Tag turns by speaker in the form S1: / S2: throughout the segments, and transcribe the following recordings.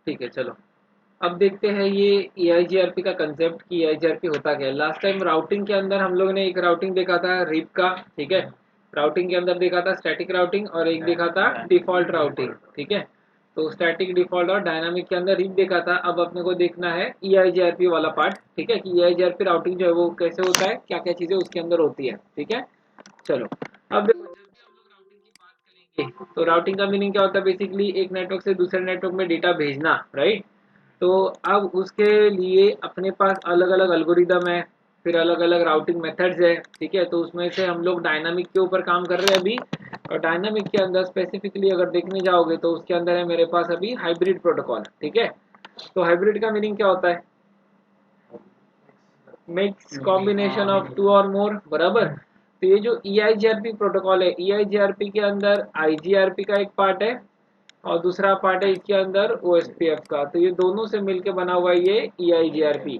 S1: ठीक है चलो, अब देखते हैं ये EIGRP का कंसेप्ट कि EIGRP होता क्या है। लास्ट टाइम राउटिंग के अंदर हम लोग ने एक राउटिंग देखा था रिप का, ठीक है। राउटिंग के अंदर देखा था स्टैटिक राउटिंग और एक देखा था डिफॉल्ट राउटिंग, ठीक है। तो स्टैटिक, डिफॉल्ट और डायनामिक के अंदर रिप देखा था। अब अपने को देखना है EIGRP वाला पार्ट, ठीक है, कि EIGRP राउटिंग जो है वो कैसे होता है, क्या क्या चीजें उसके अंदर होती है, ठीक है। चलो, अब देखो जब भी हम लोग राउटिंग की बात करेंगे तो राउटिंग का मीनिंग क्या होता है, बेसिकली एक नेटवर्क से दूसरे नेटवर्क में डेटा भेजना, राइट। तो अब उसके लिए अपने पास अलग अलग एल्गोरिदम है, फिर अलग अलग राउटिंग मेथड्स है, ठीक है। तो उसमें से हम लोग डायनामिक के ऊपर काम कर रहे हैं अभी। और डायनामिक के अंदर स्पेसिफिकली अगर देखने जाओगे तो उसके अंदर है मेरे पास अभी हाइब्रिड प्रोटोकॉल, ठीक है। तो हाइब्रिड का मीनिंग क्या होता है, मिक्स कॉम्बिनेशन ऑफ टू और मोर, बराबर। तो ये जो EIGRP प्रोटोकॉल है, EIGRP के अंदर IGRP का एक पार्ट है और दूसरा पार्ट है इसके अंदर OSPF का। तो ये दोनों से मिलकर बना हुआ है ये EIGRP।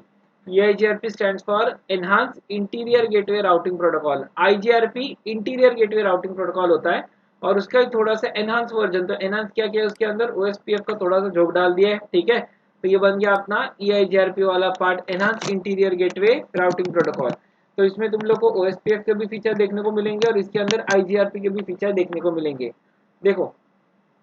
S1: EIGRP stands for enhance interior gateway routing protocol. IGRP interior gateway routing protocol होता है और उसका थोड़ा सा एनहांस वर्जन। तो एनहांस क्या किया उसके अंदर, OSPF का थोड़ा सा झोंक डाल दिया है, ठीक है। तो ये बन गया अपना EIGRP वाला part, enhance interior gateway routing protocol. तो इसमें तुम लोग को OSPF के भी फीचर देखने को मिलेंगे और इसके अंदर IGRP के भी फीचर देखने को मिलेंगे। देखो,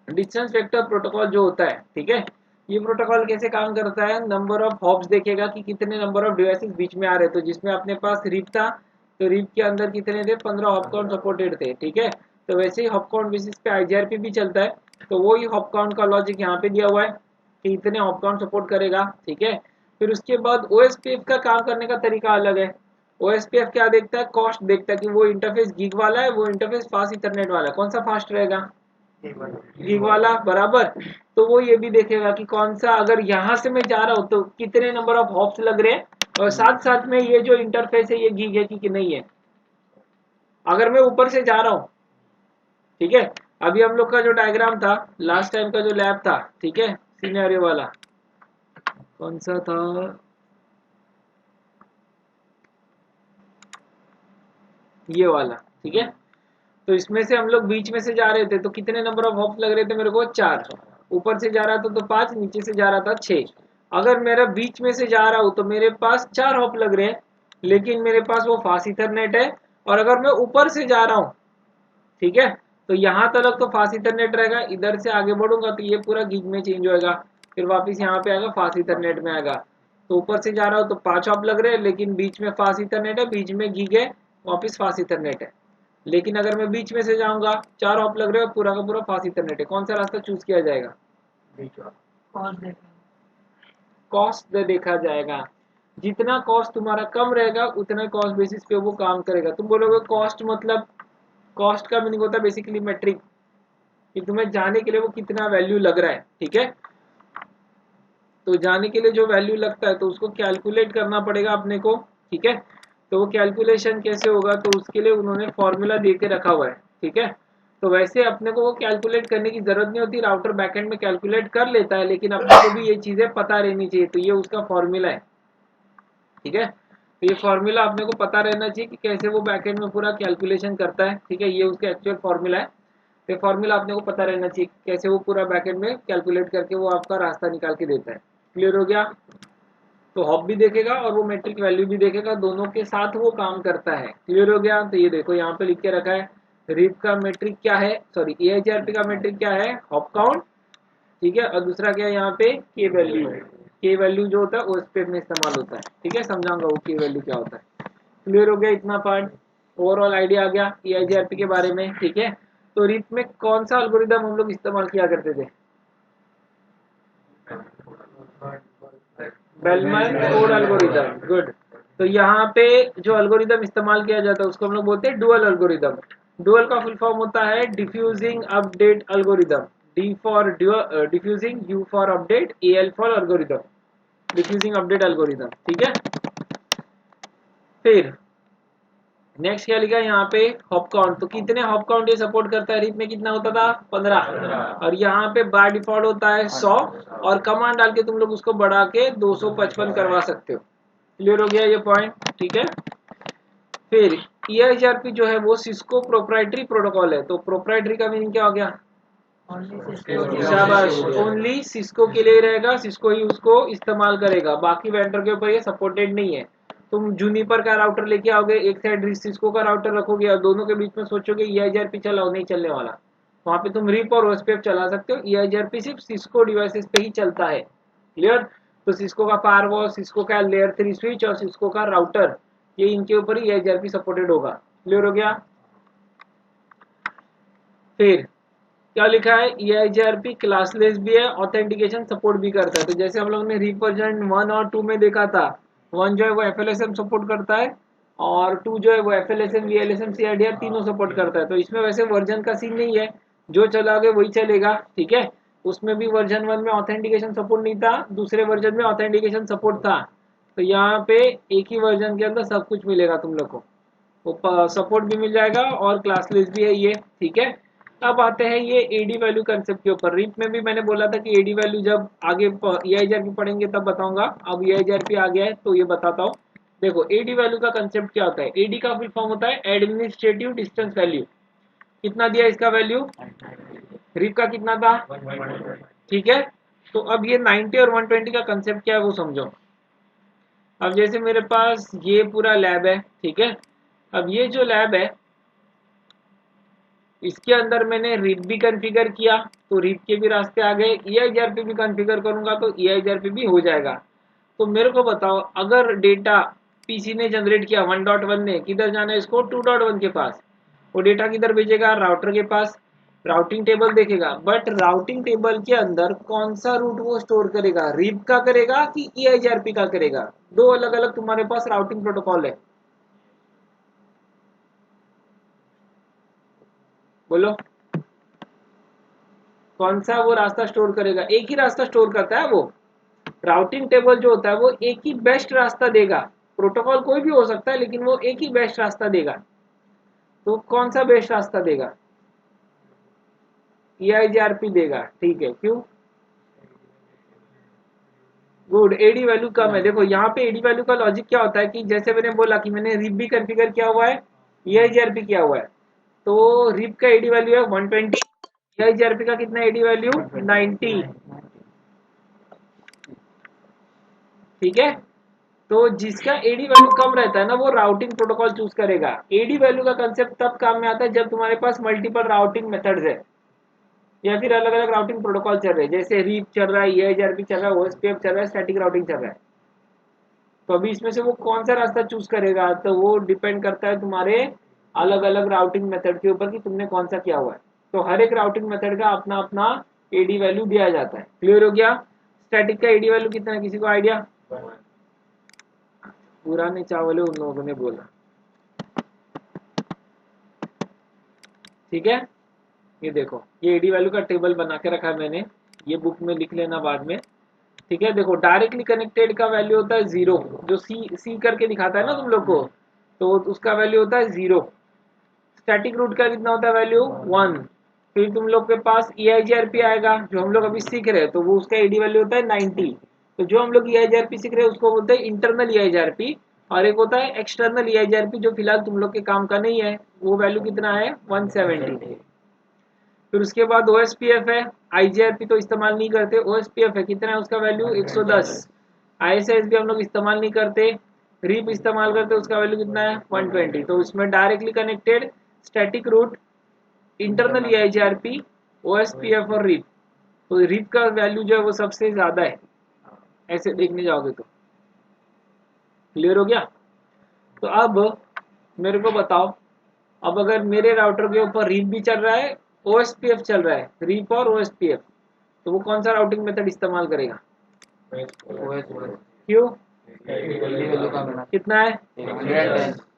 S1: डिस्टेंस वेक्टर प्रोटोकॉल जो होता है, ठीक है, ये प्रोटोकॉल कैसे काम करता है, नंबर ऑफ हॉप्स देखेगा कि कितने नंबर ऑफ डिवाइसेस बीच में आ रहे। तो जिसमें अपने पास रिप था तो रिप के अंदर कितने थे, 15 हॉप काउंट सपोर्टेड थे, ठीक है। तो वैसे ही हॉप काउंट बेसिस पे IGRP भी चलता है। तो वो ही हॉप काउंट का लॉजिक यहाँ पे दिया हुआ है कि इतने हॉप काउंट सपोर्ट करेगा, ठीक है। फिर उसके बाद OSPF का काम करने का तरीका अलग है। OSPF क्या देखता है, कॉस्ट देखता है कि वो इंटरफेस गीग वाला है, वो इंटरफेस फास्ट इथरनेट वाला है, कौन सा फास्ट रहेगा, गीग वाला, बराबर। तो वो ये भी देखेगा कि कौन सा, अगर यहाँ से मैं जा रहा हूँ तो कितने नंबर ऑफ हॉप्स लग रहे हैं और साथ साथ में ये जो इंटरफेस है ये गीग है कि नहीं है। अगर मैं ऊपर से जा रहा हूँ, ठीक है, अभी हम लोग का जो डायग्राम था लास्ट टाइम का जो लैब था, ठीक है, सिनेरियो वाला कौन सा था, ये वाला, ठीक है। तो इसमें से हम लोग बीच में से जा रहे थे तो कितने नंबर ऑफ हॉप्स लग रहे थे मेरे को, 4। ऊपर से जा रहा था तो 5, नीचे से जा रहा था 6। अगर मेरा बीच में से जा रहा हूँ तो मेरे पास 4 हॉप लग रहे हैं, लेकिन मेरे पास वो फास्ट इथरनेट है। और अगर मैं ऊपर से जा रहा हूँ, ठीक है, तो यहाँ तक तो फास्ट इथरनेट रहेगा, इधर से आगे बढ़ूंगा तो ये पूरा गीग में चेंज होएगा, फिर वापस यहाँ पे आएगा फास्ट इथरनेट में आएगा। तो ऊपर से जा रहा हूँ तो 5 हॉप लग रहे हैं, लेकिन बीच में फास्ट इथरनेट है, बीच में गीग है, वापस फास्ट इथरनेट है। लेकिन अगर मैं बीच में से जाऊंगा, 4 हॉप लग रहे हो, पूरा का पूरा फास्ट इथरनेट है, कौन सा रास्ता चूज किया जाएगा, कॉस्ट देखा जाएगा। जितना कॉस्ट तुम्हारा कम रहेगा उतना कॉस्ट बेसिस पे वो काम करेगा। तुम बोलोगे कॉस्ट मतलब, कॉस्ट का मीनिंग होता है बेसिकली मेट्रिक, कि तुम्हें जाने के लिए वो कितना वैल्यू लग रहा है, ठीक है। तो जाने के लिए जो वैल्यू लगता है तो उसको कैलकुलेट करना पड़ेगा अपने को, ठीक है। तो वो कैलकुलेशन कैसे होगा, तो उसके लिए उन्होंने फॉर्मूला दे के रखा हुआ है, ठीक है। तो वैसे अपने को वो कैलकुलेट करने की जरूरत नहीं होती, राउटर बैकएंड में कैलकुलेट कर लेता है, लेकिन अपने को भी ये चीजें पता रहनी चाहिए। तो ये उसका फॉर्मूला है, ठीक है। तो ये फॉर्मूला अपने को पता रहना चाहिए कि कैसे वो बैकएंड में पूरा कैलकुलेशन करता है, ठीक है। ये उसका एक्चुअल फॉर्मूला है। तो फॉर्मूला अपने को पता रहना चाहिए कि कैसे वो पूरा बैकएंड में कैलकुलेट करके वो आपका रास्ता निकाल के देता है। क्लियर हो गया। तो हॉप भी देखेगा और वो मेट्रिक वैल्यू भी देखेगा, दोनों के साथ वो काम करता है। क्लियर हो गया। तो ये देखो यहाँ पे लिख के रखा है, रिप का मेट्रिक क्या है, सॉरी EIGRP का मेट्रिक क्या है, हॉप काउंट, ठीक है। और दूसरा क्या है यहाँ पे, के वैल्यू। के वैल्यू जो होता है वो स्पेस में इस्तेमाल होता है, ठीक है। समझाऊंगा वो के वैल्यू क्या होता है। क्लियर हो गया इतना पार्ट, ओवरऑल आइडिया आ गया EIGRP के बारे में, ठीक है। तो रिप में कौन सा एल्गोरिदम हम लोग इस्तेमाल किया करते थे, बेलमैन फोर्ड एल्गोरिदम, गुड। तो यहाँ पे जो एल्गोरिदम इस्तेमाल किया जाता है उसको हम लोग बोलते हैं डुअल एल्गोरिदम। डुअल का फुल फॉर्म होता है diffusing update algorithm. D for diffusing, U for update, AL for algorithm, diffusing update algorithm, ठीक है। फिर नेक्स्ट क्या लिखा है यहाँ पे, हॉप काउंट। तो कितने हॉप काउंट ये सपोर्ट करता है, रिप में कितना होता था, 15। और यहाँ पे बाय डिफॉल्ट होता है 100, और कमांड डाल के तुम लोग उसको बढ़ा के 255 करवा सकते हो। क्लियर हो गया ये पॉइंट, ठीक है। फिर EIGRP जो है वो सिस्को प्रोप्राइटरी प्रोटोकॉल है। तो प्रोप्राइटरी का मीनिंग क्या हो गया, शाबाश, ओनली सिस्को के लिए रहेगा, सिस्को ही उसको इस्तेमाल करेगा, बाकी वेंडर के ऊपर ये सपोर्टेड नहीं है। तुम जूनिपर का राउटर लेके आओगे, एक साइड सिस्को का राउटर रखोगे और दोनों के बीच में सोचोगे EIGRP चलाओ, नहीं चलने वाला। वहां पे तुम रिप और OSPF चला सकते हो, EIGRP सिर्फ सिस्को डिवाइसेस पे ही चलता है। क्लियर? तो सिस्को का फायरवॉल, सिस्को का लेयर 3 स्विच और सिस्को का राउटर, ये इनके ऊपर ही EIGRP सपोर्टेड होगा। क्लियर हो गया? फिर क्या लिखा है, EIGRP क्लासलेस भी है, ऑथेंटिकेशन सपोर्ट भी करता है। तो जैसे हम लोग ने रिप वर्जन 1 और 2 में देखा था, 1 जो है वो FLSM सपोर्ट करता है और 2 जो है वो FLSM, VLSM, CIDR तीनों सपोर्ट करता है। तो इसमें वैसे वर्जन का सीन नहीं है, जो चलाओगे वही चलेगा। ठीक है, उसमें भी वर्जन 1 में ऑथेंटिकेशन सपोर्ट नहीं था, दूसरे वर्जन में ऑथेंटिकेशन सपोर्ट था। तो यहाँ पे एक ही वर्जन के अंदर सब कुछ मिलेगा तुम लोग को, वो सपोर्ट भी मिल जाएगा और क्लासलेस भी है ये। ठीक है, अब आते हैं ये एडी वैल्यू कंसेप्ट के ऊपर। रिप में भी मैंने बोला था कि एडी वैल्यू जब आगे EIGRP पढ़ेंगे तब बताऊंगा, अब EIGRP आ गया है तो ये बताता हूँ। देखो एडी वैल्यू का कंसेप्ट क्या होता है, एडी का फुल फॉर्म होता है एडमिनिस्ट्रेटिव डिस्टेंस वैल्यू। कितना दिया इसका वैल्यू, रिप का कितना था, ठीक है। तो अब ये 90 और 120 का कंसेप्ट क्या है वो समझो। अब जैसे मेरे पास ये पूरा लैब है, ठीक है, अब ये जो लैब है इसके अंदर मैंने रिप भी कॉन्फ़िगर किया, तो रिप के भी रास्ते आ गए, EIGRP भी कॉन्फ़िगर करूंगा तो EIGRP भी हो जाएगा। तो मेरे को बताओ, अगर डेटा पीसी ने जनरेट किया 1.1 ने, किधर जाना है इसको, 2.1 के पास, वो डेटा किधर भेजेगा, राउटर के पास, राउटिंग टेबल देखेगा। बट राउटिंग टेबल के अंदर कौन सा रूट वो स्टोर करेगा, रिप का करेगा कि EIGRP का करेगा? दो अलग अलग तुम्हारे पास राउटिंग प्रोटोकॉल है, बोलो कौन सा वो रास्ता स्टोर करेगा? एक ही रास्ता स्टोर करता है वो, राउटिंग टेबल जो होता है वो एक ही बेस्ट रास्ता देगा। प्रोटोकॉल कोई भी हो सकता है लेकिन वो एक ही बेस्ट रास्ता देगा। तो कौन सा बेस्ट रास्ता देगा, EIGRP देगा। ठीक है, क्यों? गुड, एडी वैल्यू कम है। देखो यहाँ पे एडी वैल्यू का लॉजिक क्या होता है कि जैसे मैंने बोला कि मैंने रिप भी कॉन्फ़िगर किया हुआ है, EIGRP किया हुआ है, तो रिप का एडी वैल्यू है 120, EIGRP का कितना एडी वैल्यू 90। ठीक है, तो जिसका एडी वैल्यू कम रहता है ना वो राउटिंग प्रोटोकॉल चूज करेगा। एडी वैल्यू का कंसेप्ट तब काम में आता है जब तुम्हारे पास मल्टीपल राउटिंग मेथड्स है या फिर अलग अलग राउटिंग प्रोटोकॉल चल रहे हैं, जैसे रीप चल रहा है, EIGRP चल रहा है, OSPF चल रहा है, स्टैटिक राउटिंग चल रहा है। तो अभी इसमें से वो कौन सा रास्ता चूज करेगा, तो वो डिपेंड करता है तुम्हारे अलग अलग राउटिंग मेथड के ऊपर कि तुमने कौन सा किया हुआ है। तो हर एक राउटिंग मेथड का अपना अपना एडी वैल्यू दिया जाता है। क्लियर हो गया? स्टैटिक का एडी वैल्यू कितना है, किसी को आइडिया? पुराने चावल उन लोगों ने बोला, ठीक है। ये देखो, ये एडी वैल्यू का टेबल बना के रखा है मैंने, ये बुक में लिख लेना बाद में। ठीक है, देखो डायरेक्टली कनेक्टेड का वैल्यू होता है 0, जो सी करके दिखाता है ना तुम लोग को, तो उसका वैल्यू होता है 0। स्टैटिक रूट का कितना होता है वैल्यू 1। फिर तुम लोग के पास EIGRP आएगा जो हम लोग अभी सीख रहे हैं, तो वो उसका एडी वैल्यू होता है 90। तो जो हम लोग EIGRP सीख रहे हैं उसको बोलते हैं इंटरनल EIGRP, और एक होता है एक्सटर्नल EIGRP जो फिलहाल तुम लोग के काम का नहीं है, वो वैल्यू कितना है 170। फिर उसके बाद OSPF है, IGRP तो इस्तेमाल नहीं करते, OSPF है, कितना है उसका वैल्यू 110। ISIS भी हम लोग इस्तेमाल नहीं करते, रिप इस्तेमाल करते, उसका वैल्यू कितना है 120। तो इसमें directly connected, static route, internal EIGRP, OSPF और रिप। तो रिप का वैल्यू जो है वो सबसे ज्यादा है ऐसे देखने जाओगे तो। क्लियर हो गया? तो अब मेरे को बताओ, अब अगर मेरे राउटर के ऊपर रिप भी चल रहा है, OSPF चल रहा है, रिप और OSPF, तो वो कौन सा राउटिंग मेथड इस्तेमाल करेगा? क्यों? कितना है?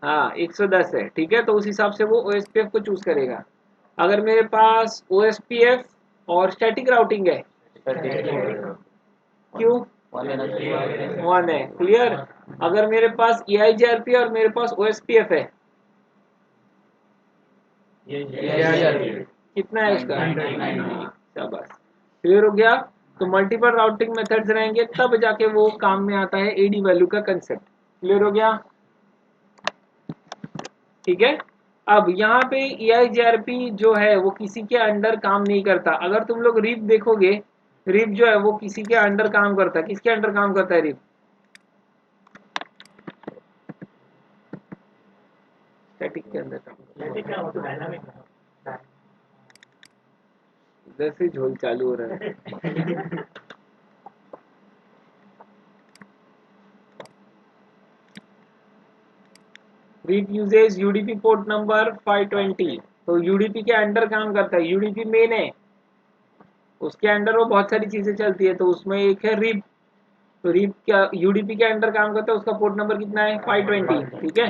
S1: हाँ 110 है, ठीक है। तो उस हिसाब से वो OSPF को चूज करेगा। अगर मेरे पास OSPF और स्टैटिक राउटिंग है, क्यों? 1 है। क्लियर? अगर मेरे पास EIGRP और मेरे पास OSPF है, कितना है उसका? शाबाश, क्लियर हो गया? तो मल्टीपल राउटिंग मेथड्स रहेंगे तब जाके वो काम में आता है एडी वैल्यू का कंसेप्ट। क्लियर हो गया? ठीक है। अब यहाँ पे EIGRP जो है वो किसी के अंडर काम नहीं करता। अगर तुम लोग रिप देखोगे, रिप जो है वो किसी के अंडर काम करता है। किसके अंडर काम करता है रिप? स्टैटिक के अंदर काम। इधर से झोल चालू हो रहा है। RIP uses UDP port number 520। तो यूडीपी के अंडर काम करता है, यूडीपी मेन है, उसके अंडर वो बहुत सारी चीजें चलती है, तो उसमें एक है रिप। तो रिप क्या यूडीपी के अंडर काम करता है, उसका पोर्ट नंबर कितना है? 520। ठीक है।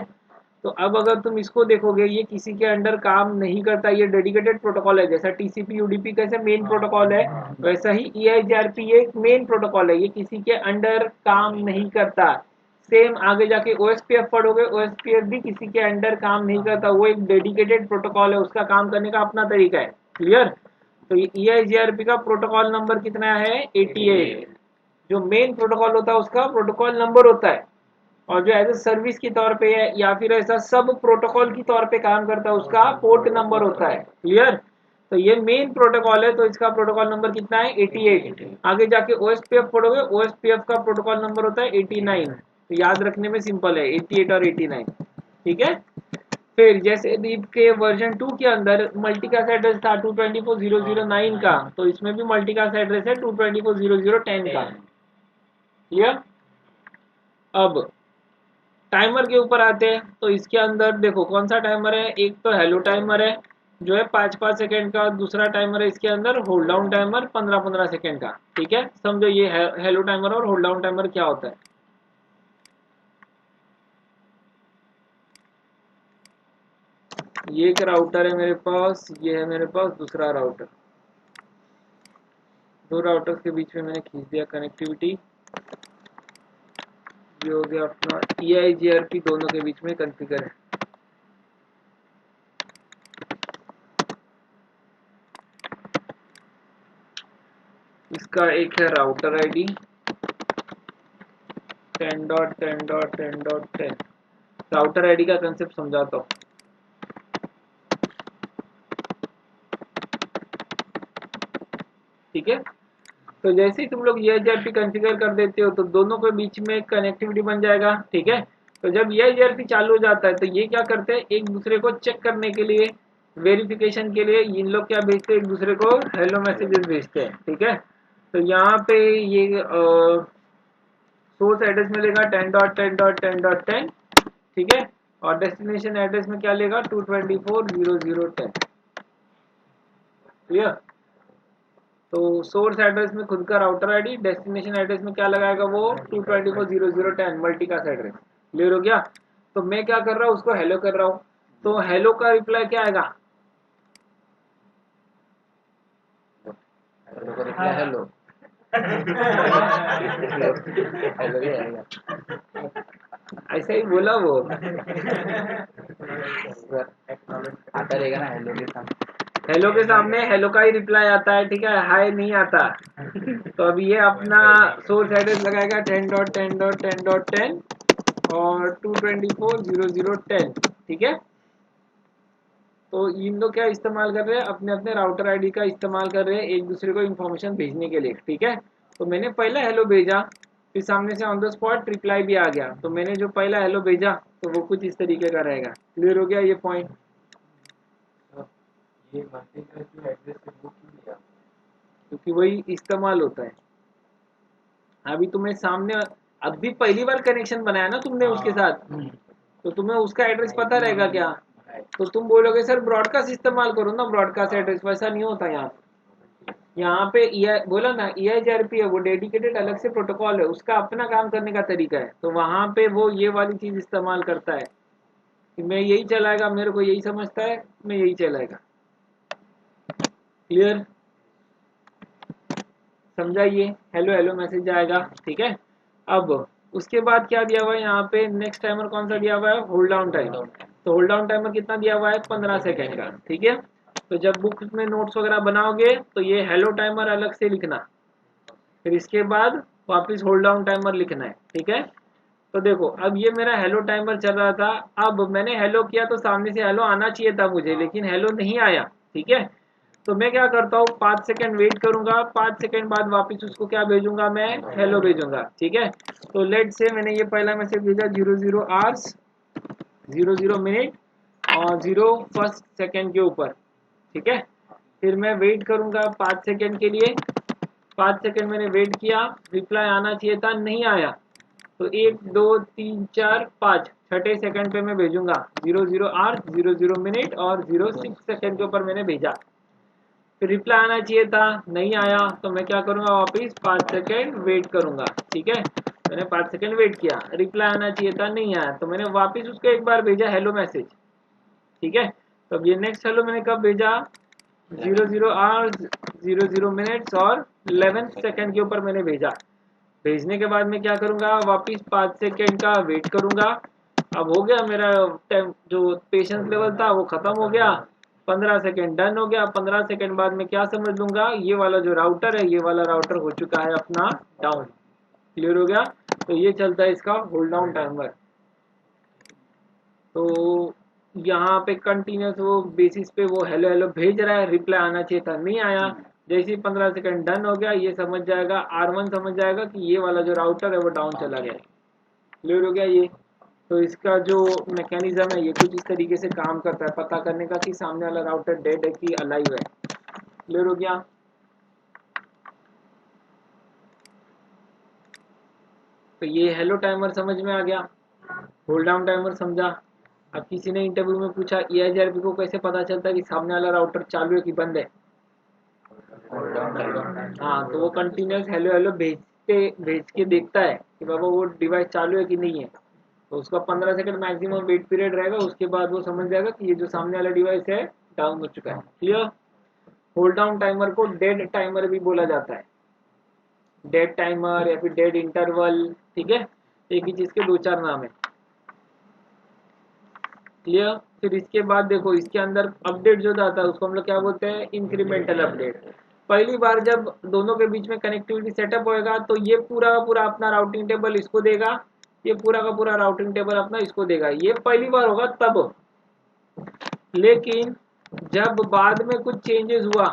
S1: तो अब अगर तुम इसको देखोगे, ये किसी के अंडर काम नहीं करता, ये डेडिकेटेड प्रोटोकॉल है। जैसा टीसीपी यूडीपी कैसे मेन प्रोटोकॉल है, वैसा ही EIGRP एक मेन प्रोटोकॉल है, ये किसी के अंडर काम नहीं करता। सेम आगे जाके OSPF पढ़ोगे, OSPF भी किसी के अंडर काम नहीं करता, वो एक डेडिकेटेड प्रोटोकॉल है, उसका काम करने का अपना तरीका है। क्लियर? तो ये EIGRP का प्रोटोकॉल नंबर कितना है? 88। जो मेन प्रोटोकॉल होता है उसका प्रोटोकॉल नंबर होता है, और जो एज ए सर्विस के तौर पे है या फिर ऐसा सब प्रोटोकॉल की तौर पे काम करता है उसका पोर्ट नंबर होता है। क्लियर? तो ये मेन प्रोटोकॉल है, तो इसका प्रोटोकॉल नंबर कितना है? 88। आगे जाके OSPF पढ़ोगे, OSPF का प्रोटोकॉल नंबर होता है 89। तो याद रखने में सिंपल है, 88 और 89। ठीक है। फिर जैसे दीप के वर्जन 2 के अंदर मल्टीकास्ट एड्रेस था 224.0.0.9 का, तो इसमें भी मल्टीकास्ट एड्रेस है 224.0.0.10 का। क्लियर? अब टाइमर के ऊपर आते हैं, तो इसके अंदर देखो कौन सा टाइमर है। एक तो हेलो टाइमर है जो है 5-5 सेकेंड का, दूसरा टाइमर है इसके अंदर होल्ड डाउन टाइमर 15-15 सेकेंड का। ठीक है, समझो ये हेलो टाइमर और होल्ड डाउन टाइमर क्या होता है। ये एक राउटर है मेरे पास, ये है मेरे पास दूसरा राउटर, दो राउटर्स के बीच में मैंने खींच दिया कनेक्टिविटी। ये हो गया अपना EIGRP, दोनों के बीच में कॉन्फ़िगर है। इसका एक है राउटर आईडी 10.10.10.10। राउटर आईडी का कंसेप्ट समझाता हूँ। ठीक है। तो जैसे ही तुम लोग EIGRP कॉन्फ़िगर कर देते हो तो दोनों के बीच में कनेक्टिविटी बन जाएगा। ठीक है। तो जब EIGRP चालू हो जाता है तो ये क्या करते हैं, एक दूसरे को चेक करने के लिए, वेरिफिकेशन के लिए इन लोग क्या भेजते हैं, एक दूसरे को हेलो मैसेजेस भेजते हैं। ठीक है। तो यहाँ पे ये सोर्स एड्रेस में लेगा 10.10.10.10। ठीक है। और डेस्टिनेशन एड्रेस में क्या लेगा 224.0.0.10। क्लियर? तो सोर्स एड्रेस में खुद का राउटर आईडी, डेस्टिनेशन एड्रेस में क्या लगाएगा वो 224.0.0.10 मल्टीकास्ट एड्रेस। क्लियर हो गया? तो मैं क्या कर रहा हूँ, उसको हेलो कर रहा हूँ, तो हेलो का रिप्लाई क्या आएगा? हेलो का रिप्लाई हेलो। हेलो ही आएगा, ऐसा ही बोला वो। आता रहेगा ना हेलो के सामने, हेलो के सामने हेलो का ही रिप्लाई आता है। ठीक है, हाय नहीं आता। तो अब ये अपना सोर्स एड्रेस लगाएगा 10.10.10.10 और 224.0.0.10। ठीक है। तो इन लोग क्या इस्तेमाल कर रहे हैं, अपने अपने राउटर आईडी का इस्तेमाल कर रहे हैं एक दूसरे को इन्फॉर्मेशन भेजने के लिए। ठीक है। तो मैंने पहला हेलो भेजा, फिर सामने से ऑन द स्पॉट रिप्लाई भी आ गया। तो मैंने जो पहला हेलो भेजा तो वो कुछ इस तरीके का रहेगा। क्लियर हो गया ये पॉइंट? ये एड्रेस से बुक किया क्योंकि वही इस्तेमाल होता है। अभी तुम्हें सामने, अभी पहली बार कनेक्शन बनाया ना तुमने उसके साथ, तो तुम्हें उसका एड्रेस पता रहेगा क्या? तो तुम बोलोगे सर ब्रॉडकास्ट इस्तेमाल करो ना, ब्रॉडकास्ट एड्रेस। वैसा नहीं होता यहाँ। यहाँ पे बोला ना EIGRP है, वो डेडिकेटेड अलग से प्रोटोकॉल है, उसका अपना काम करने का तरीका है। तो वहाँ पे वो ये वाली चीज इस्तेमाल करता है कि मैं यही चलाएगा, मेरे को यही समझता है, मैं यही चलाएगा। क्लियर? समझाइए। हेलो हेलो मैसेज आएगा। ठीक है। अब उसके बाद क्या दिया हुआ है यहाँ पे, नेक्स्ट टाइमर कौन सा दिया हुआ है, होल्ड डाउन टाइम। तो होल्ड डाउन टाइमर कितना दिया हुआ है, 15 सेकेंड का। ठीक है। तो जब बुक में नोट्स वगैरह बनाओगे तो ये हेलो टाइमर अलग से लिखना, फिर इसके बाद वापस होल्ड डाउन टाइमर लिखना है। ठीक है। तो देखो अब ये मेरा हेलो टाइमर चल रहा था, अब मैंने हेलो किया तो सामने से हेलो आना चाहिए था मुझे, लेकिन हेलो नहीं आया। ठीक है, तो मैं क्या करता हूँ 5 सेकंड वेट करूंगा, 5 सेकंड बाद वापस उसको क्या भेजूंगा, मैं हेलो भेजूंगा। ठीक है, तो लेट से मैंने ये पहला मैसेज भेजा 00 आवर्स 00 मिनट और 0 फर्स्ट सेकंड के ऊपर। ठीक है, फिर मैं वेट करूंगा 5 सेकंड के लिए, 5 सेकंड मैंने वेट किया, रिप्लाई आना चाहिए था, नहीं आया। तो 1 2 3 4 5 छठे सेकंड पे मैं भेजूंगा 00 आवर्स 00 मिनट और 06 सेकंड के ऊपर मैंने भेजा। फिर रिप्लाई आना चाहिए था, नहीं आया, तो मैं क्या करूंगा, वापस 5 सेकंड वेट करूंगा। ठीक है, मैंने 5 सेकंड वेट किया, रिप्लाई आना चाहिए था, नहीं आया, तो मैंने वापस उसको एक बार भेजा हेलो मैसेज। ठीक है, तो अब ये नेक्स्ट हेलो मैंने कब भेजा, 00 आवर्स 00 मिनट्स और 11 सेकंड के ऊपर मैंने भेजा। भेजने के बाद मैं क्या करूंगा, वापस 5 सेकंड का वेट करूंगा। अब हो गया मेरा टाइम, जो पेशेंस लेवल था वो खत्म हो गया, 15 सेकंड डन हो गया। 15 सेकंड बाद मैं क्या समझ लूंगा, ये वाला जो राउटर है, ये वाला राउटर हो चुका है अपना डाउन। क्लियर हो गया, तो ये चलता है इसका होल्ड डाउन टाइमर। तो यहाँ पे कंटिन्यूस वो बेसिस पे वो हेलो हेलो भेज रहा है, रिप्लाई आना चाहिए था, नहीं आया। जैसे ही 15 सेकंड डन हो गया, ये समझ जाएगा, R1 समझ जाएगा कि ये वाला जो राउटर है वो डाउन चला गया। क्लियर हो गया ये। तो इसका जो मैकेनिज्म है ये कुछ इस तरीके से काम करता है, पता करने का कि सामने वाला राउटर डेड है कि अलाइव है। क्लियर हो गया। तो ये हेलो टाइमर समझ में आ गया, होल्ड डाउन टाइमर समझा। अब किसी ने इंटरव्यू में पूछा EIGRP को कैसे पता चलता है कि सामने वाला राउटर चालू है कि बंद है। हाँ, तो वो कंटिन्यूस हेलो हेलो भेज के देखता है कि बाबा वो डिवाइस चालू है कि नहीं है। तो उसका 15 सेकंड मैक्सिमम वेट पीरियड रहेगा, उसके बाद वो समझ जाएगा कि ये जो सामने वाला डिवाइस है डाउन हो चुका है। क्लियर। होल्ड डाउन टाइमर को डेड टाइमर भी बोला जाता है, डेड टाइमर या फिर डेड इंटरवल। ठीक है, एक ही चीज के दो चार नाम है। क्लियर। फिर इसके बाद देखो इसके अंदर अपडेट जो जाता है उसको हम लोग क्या बोलते हैं, इंक्रीमेंटल अपडेट। पहली बार जब दोनों के बीच में कनेक्टिविटी सेटअप होएगा तो ये पूरा का पूरा अपना राउटिंग टेबल इसको देगा, ये पूरा का पूरा राउटिंग टेबल अपना इसको देगा, ये पहली बार होगा तब। लेकिन जब बाद में कुछ चेंजेस हुआ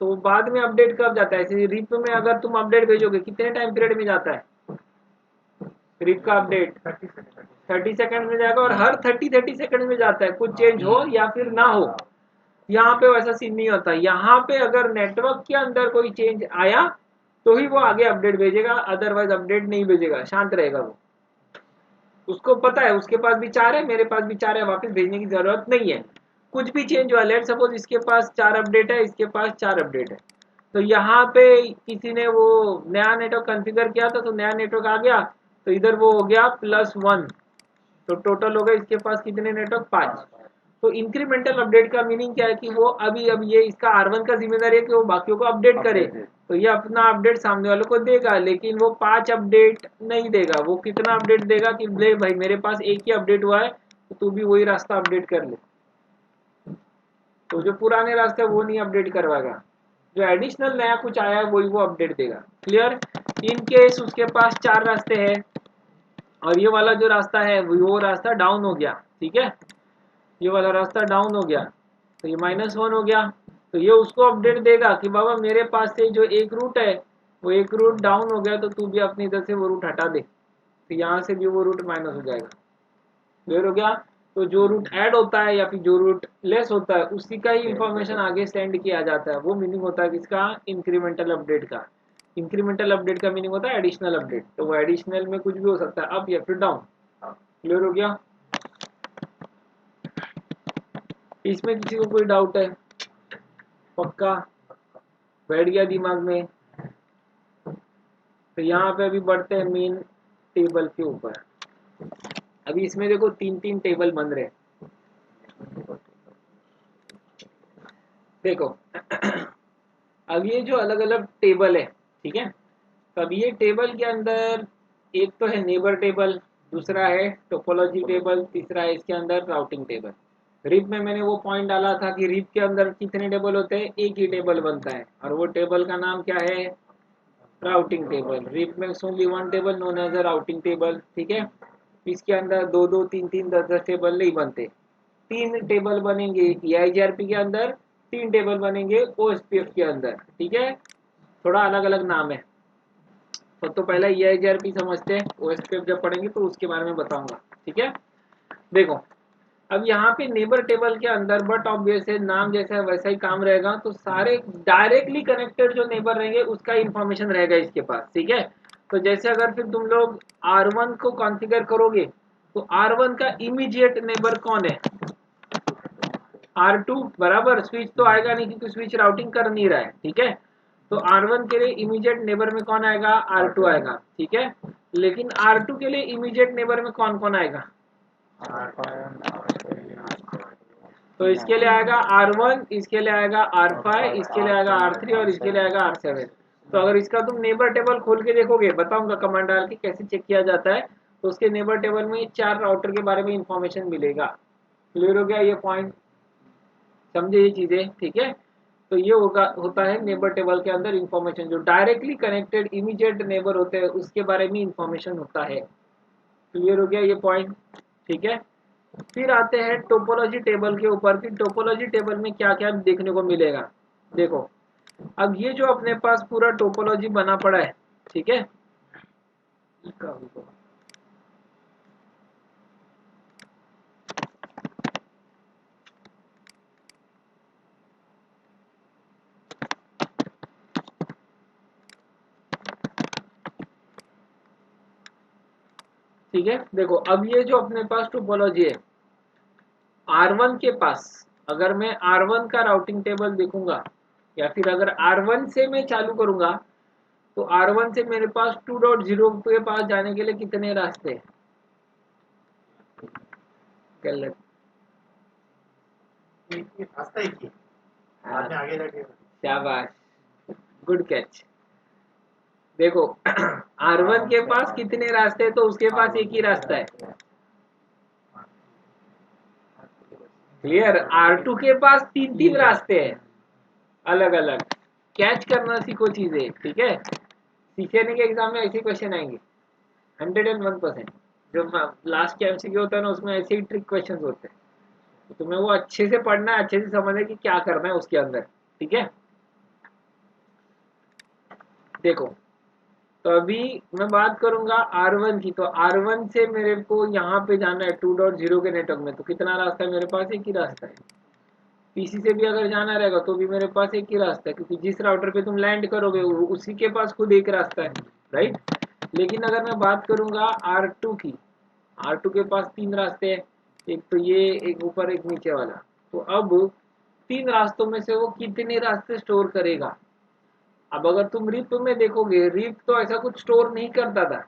S1: तो बाद में अपडेट कब जाता है, जैसे रिप में अगर तुम अपडेट भेजोगे कितने टाइम पीरियड में जाता है रिप का अपडेट, 30 सेकंड में जाएगा, और हर 30 सेकंड में जाता है, कुछ चेंज हो या फिर ना हो। यहाँ पे वैसा सीन नहीं होता, यहाँ पे अगर नेटवर्क के अंदर कोई चेंज आया तो ही वो आगे अपडेट भेजेगा, अदरवाइज अपडेट नहीं भेजेगा, शांत रहेगा वो। उसको पता है उसके पास भी 4 है, मेरे पास भी 4 है, वापस भेजने की जरूरत नहीं है। कुछ भी चेंज हुआ, लेट सपोज इसके पास 4 अपडेट है, इसके पास 4 अपडेट है, तो यहाँ पे किसी ने वो नया नेटवर्क कॉन्फ़िगर किया था तो नया नेटवर्क आ गया, तो इधर वो हो गया +1, तो टोटल हो गए इसके पास कितने नेटवर्क, 5। तो इंक्रीमेंटल अपडेट का मीनिंग क्या है कि वो अभी अब ये इसका R1 का जिम्मेदारी है कि वो बाकियों को अपडेट करे, तो ये अपना अपडेट सामने वालों को देगा, लेकिन वो 5 अपडेट नहीं देगा। वो कितना अपडेट देगा कि ले भाई मेरे पास एक ही अपडेट हुआ है, तो तू भी वही रास्ता अपडेट कर ले। तो जो पुराने रास्ते वो नहीं अपडेट करवाएगा, जो एडिशनल नया कुछ आया है वही वो अपडेट देगा। क्लियर। इन केस उसके पास 4 रास्ते हैं और ये वाला जो रास्ता है वो रास्ता डाउन हो गया। ठीक है, ये वाला रास्ता डाउन हो गया, तो ये -1 हो गया, तो ये उसको अपडेट देगा कि बाबा मेरे पास से जो एक रूट है वो एक रूट डाउन हो गया, तो तू भी अपनी इधर से वो रूट हटा दे, तो यहाँ से भी वो रूट माइनस हो जाएगा। क्लियर हो गया। तो जो रूट ऐड होता है या फिर जो रूट लेस होता है उसी का ही इंफॉर्मेशन आगे सेंड किया जाता है, वो मीनिंग होता है किसका, इंक्रीमेंटल अपडेट का। इंक्रीमेंटल अपडेट का मीनिंग होता है एडिशनल अपडेट, तो वो एडिशनल में कुछ भी हो सकता है, अप या फिर डाउन। क्लियर हो गया। इसमें किसी को कोई डाउट है, पक्का बैठ गया दिमाग में। तो यहाँ पे अभी बढ़ते हैं मेन टेबल के ऊपर। अभी इसमें देखो 3 टेबल बन रहे। देखो अब ये जो अलग अलग टेबल है, ठीक है, तो अब ये टेबल के अंदर एक तो है नेबर टेबल, दूसरा है टोपोलॉजी टेबल, तीसरा है इसके अंदर राउटिंग टेबल। रिप में मैंने वो पॉइंट डाला था कि रिप के अंदर कितने टेबल होते हैं, एक ही टेबल बनता है, और वो टेबल का नाम क्या है, राउटिंग टेबल। रिप में only one table known as a routing table. ठीक है, इसके अंदर 2 2 3 3 10 10 टेबल नहीं बनते, 3 टेबल बनेंगे EIGRP के अंदर, 3 टेबल बनेंगे OSPF के अंदर। ठीक है, थोड़ा अलग अलग नाम है। तो पहला EIGRP समझते हैं, OSPF जब पढ़ेंगे तो उसके बारे में बताऊंगा। ठीक है, देखो अब यहाँ पे नेबर टेबल के अंदर बट ऑब्वियस है, नाम जैसा है वैसा ही काम रहेगा। तो सारे डायरेक्टली कनेक्टेड जो नेबर रहेंगे उसका इंफॉर्मेशन रहेगा इसके पास। ठीक है, तो जैसे अगर फिर तुम लोग R1 को कॉन्फ़िगर करोगे तो R1 का इमीडिएट नेबर कौन है? R2 बराबर। स्विच तो आएगा नहीं क्योंकि स्विच राउटिंग कर नहीं रहा है। ठीक है, तो R1 के लिए इमीडिएट नेबर में कौन आएगा? R2 आएगा। ठीक है, लेकिन R2 के लिए इमीडिएट नेबर में कौन कौन आएगा? तो इसके लिए आएगा R1, इसके लिए आएगा R5, इसके लिए आएगा R3 और इसके लिए आएगा R7। तो अगर इसका तुम नेबर टेबल खोल के देखोगे, बताऊंगा कमांड डाल के कैसे चेक किया जाता है, तो उसके नेबर टेबल में 4 राउटर के बारे में इंफॉर्मेशन मिलेगा। क्लियर हो गया ये पॉइंट? समझे ये चीजें? ठीक है, तो ये होता है नेबर टेबल के अंदर इंफॉर्मेशन, जो डायरेक्टली कनेक्टेड इमीडिएट नेबर होते हैं उसके बारे में इंफॉर्मेशन होता है। क्लियर हो गया ये पॉइंट? ठीक है, फिर आते हैं टोपोलॉजी टेबल के ऊपर। फिर टोपोलॉजी टेबल में क्या क्या देखने को मिलेगा, देखो अब ये जो अपने पास पूरा टोपोलॉजी बना पड़ा है। ठीक है, ठीक है, देखो अब ये जो अपने पास टोपोलॉजी है, R1 के पास अगर मैं R1 का राउटिंग टेबल देखूंगा या फिर अगर R1 से मैं चालू करूंगा तो R1 से मेरे पास 2.0 के पास जाने के लिए कितने रास्ते हैं? गलत,
S2: रास्ता एक ही, बाद में आगे जाके
S1: शाबाश, गुड कैच। देखो R1 के पास कितने रास्ते हैं? तो उसके पास एक ही रास्ता है। क्लियर? R2 के पास 3 रास्ते हैं अलग अलग। कैच करना सीखो चीजें। ठीक है, सीखने के एग्जाम में ऐसे क्वेश्चन आएंगे 101%। जो लास्ट के MCQ होता है ना, उसमें ऐसे ही ट्रिक क्वेश्चन होते हैं। तो तुम्हें वो अच्छे से पढ़ना है, अच्छे से समझना है कि क्या करना है उसके अंदर। ठीक है, देखो तो अभी मैं बात करूंगा R1 की। तो R1 से मेरे को यहाँ पे जाना है 2.0 के नेटवर्क में, तो कितना रास्ता है मेरे पास? एक ही रास्ता है। PC से भी अगर जाना रहेगा तो भी मेरे पास एक ही रास्ता है, क्योंकि जिस राउटर पे तुम लैंड करोगे उसी के पास खुद एक रास्ता है, राइट। लेकिन अगर मैं बात करूंगा R2 की, R2 के पास 3 रास्ते हैं, एक तो ये, एक ऊपर, एक नीचे वाला। तो अब 3 रास्तों में से वो कितने रास्ते स्टोर करेगा? अब अगर तुम रिप में देखोगे, रिप तो ऐसा कुछ स्टोर नहीं करता था,